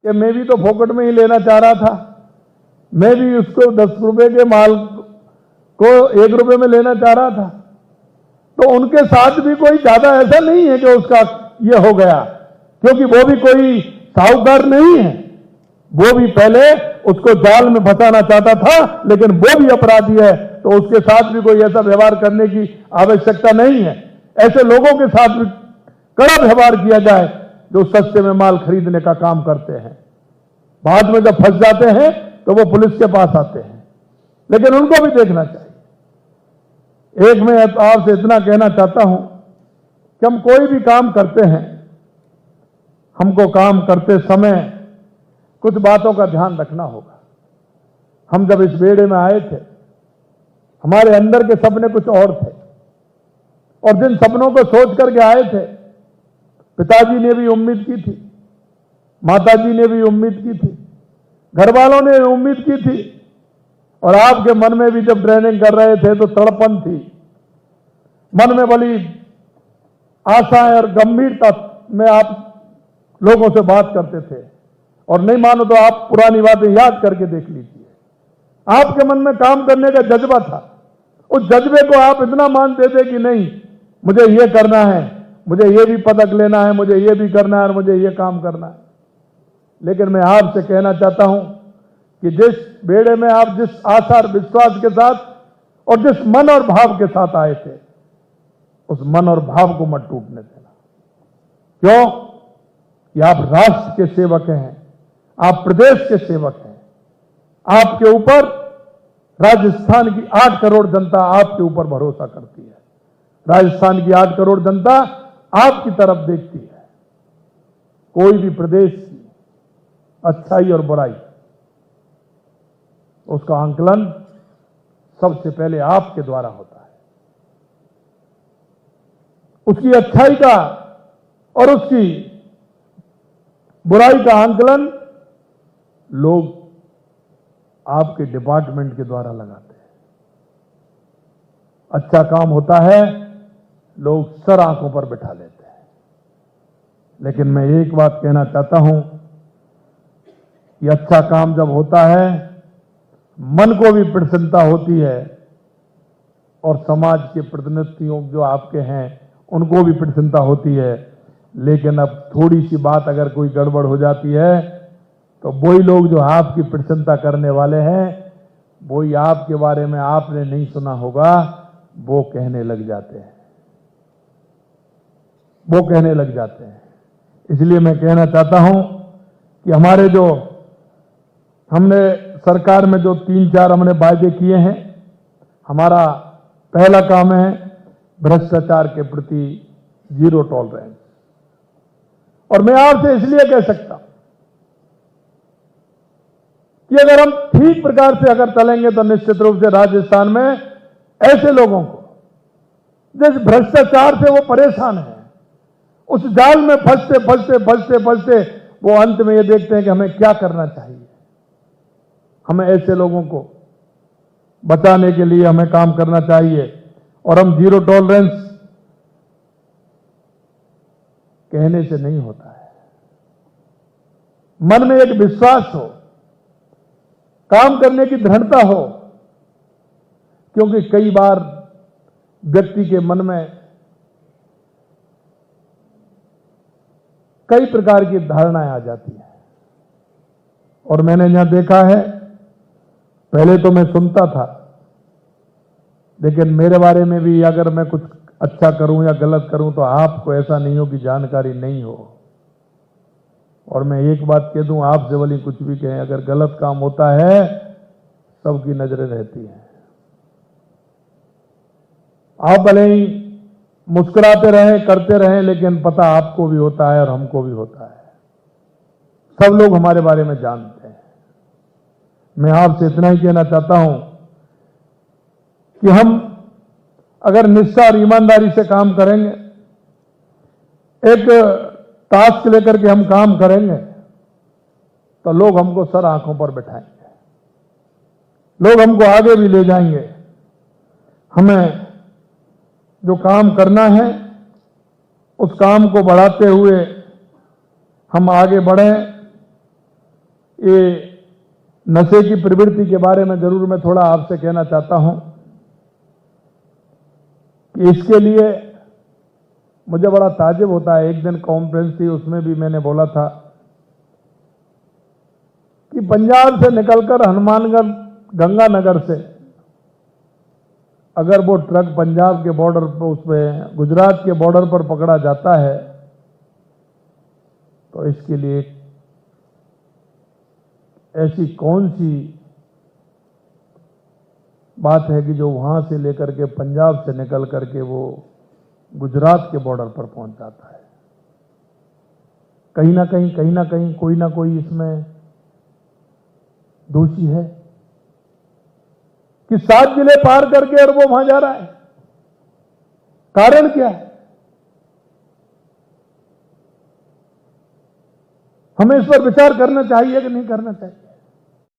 कि मैं भी तो फोकट में ही लेना चाह रहा था, मैं भी उसको 10 रुपए के माल को 1 रुपए में लेना चाह रहा था। तो उनके साथ भी कोई ज्यादा ऐसा नहीं है कि उसका ये हो गया, क्योंकि वो भी कोई साहूकार नहीं है, वो भी पहले उसको जाल में फंसाना चाहता था, लेकिन वो भी अपराधी है, तो उसके साथ भी कोई ऐसा व्यवहार करने की आवश्यकता नहीं है। ऐसे लोगों के साथ भी कड़ा व्यवहार किया जाए जो सस्ते में माल खरीदने का काम करते हैं। बाद में जब फंस जाते हैं तो वो पुलिस के पास आते हैं, लेकिन उनको भी देखना चाहिए। एक मैं आपसे इतना कहना चाहता हूं कि हम कोई भी काम करते हैं, हमको काम करते समय कुछ बातों का ध्यान रखना होगा। हम जब इस बेड़े में आए थे, हमारे अंदर के सपने कुछ और थे, और जिन सपनों को सोच करके आए थे, पिताजी ने भी उम्मीद की थी, माताजी ने भी उम्मीद की थी, घर वालों ने उम्मीद की थी, और आपके मन में भी जब ट्रेनिंग कर रहे थे तो तड़पन थी, मन में बड़ी आशाएं और गंभीरता में आप लोगों से बात करते थे। और नहीं मानो तो आप पुरानी बातें याद करके देख लीजिए, आपके मन में काम करने का जज्बा था। उस जज्बे को आप इतना मानते थे कि नहीं, मुझे ये करना है, मुझे ये भी पदक लेना है, मुझे ये भी करना है और मुझे ये काम करना है। लेकिन मैं आपसे कहना चाहता हूं कि जिस बेड़े में आप जिस आशा और विश्वास के साथ और जिस मन और भाव के साथ आए थे, उस मन और भाव को मत टूटने देना। क्यों? कि आप राष्ट्र के सेवक हैं, आप प्रदेश के सेवक हैं। आपके ऊपर राजस्थान की 8 करोड़ जनता आपके ऊपर भरोसा करती है। राजस्थान की 8 करोड़ जनता आपकी तरफ देखती है। कोई भी प्रदेश की अच्छाई और बुराई, उसका आंकलन सबसे पहले आपके द्वारा होता है। उसकी अच्छाई का और उसकी बुराई का आंकलन लोग आपके डिपार्टमेंट के द्वारा लगाते हैं। अच्छा काम होता है, लोग सर आंखों पर बिठा लेते हैं। लेकिन मैं एक बात कहना चाहता हूं कि अच्छा काम जब होता है, मन को भी प्रसन्नता होती है और समाज के प्रतिनिधियों जो आपके हैं उनको भी प्रसन्नता होती है। लेकिन अब थोड़ी सी बात अगर कोई गड़बड़ हो जाती है तो वही लोग जो आपकी प्रशंसा करने वाले हैं, वही आपके बारे में आपने नहीं सुना होगा, वो कहने लग जाते हैं, वो कहने लग जाते हैं। इसलिए मैं कहना चाहता हूं कि हमारे जो हमने सरकार में जो 3-4 हमने वायदे किए हैं, हमारा पहला काम है भ्रष्टाचार के प्रति जीरो टॉलरेंस। और मैं आपसे इसलिए कह सकता हूं कि अगर हम ठीक प्रकार से अगर चलेंगे तो निश्चित रूप से राजस्थान में ऐसे लोगों को जिस भ्रष्टाचार से वो परेशान है, उस जाल में फंसते फंसते फंसते फंसते वो अंत में ये देखते हैं कि हमें क्या करना चाहिए। हमें ऐसे लोगों को बचाने के लिए हमें काम करना चाहिए। और हम जीरो टॉलरेंस कहने से नहीं होता है, मन में एक विश्वास हो, काम करने की दृढ़ता हो। क्योंकि कई बार व्यक्ति के मन में कई प्रकार की धारणाएं आ जाती हैं। और मैंने यहां देखा है, पहले तो मैं सुनता था, लेकिन मेरे बारे में भी अगर मैं कुछ अच्छा करूं या गलत करूं तो आपको ऐसा नहीं हो कि जानकारी नहीं हो। और मैं एक बात कह दूं, आपसे भले कुछ भी कहें, अगर गलत काम होता है सबकी नजरें रहती हैं। आप भले ही मुस्कुराते रहें, करते रहें, लेकिन पता आपको भी होता है और हमको भी होता है। सब लोग हमारे बारे में जानते हैं। मैं आपसे इतना ही कहना चाहता हूं कि हम अगर निष्ठा और ईमानदारी से काम करेंगे, एक टास्क लेकर के हम काम करेंगे, तो लोग हमको सर आंखों पर बैठाएंगे, लोग हमको आगे भी ले जाएंगे। हमें जो काम करना है उस काम को बढ़ाते हुए हम आगे बढ़ें, ये नशे की प्रवृत्ति के बारे में जरूर मैं थोड़ा आपसे कहना चाहता हूं कि इसके लिए मुझे बड़ा ताज्जुब होता है। एक दिन कॉन्फ्रेंस थी, उसमें भी मैंने बोला था कि पंजाब से निकलकर हनुमानगढ़ गंगानगर से अगर वो ट्रक पंजाब के बॉर्डर पर, उसमें गुजरात के बॉर्डर पर पकड़ा जाता है तो इसके लिए ऐसी कौन सी बात है कि जो वहां से लेकर के पंजाब से निकल करके वो गुजरात के बॉर्डर पर पहुंच जाता है। कहीं ना कहीं कोई ना कोई इसमें दोषी है कि 7 जिले पार करके और वो वहां जा रहा है। कारण क्या है? हमें इस पर विचार करना चाहिए कि नहीं करना चाहिए?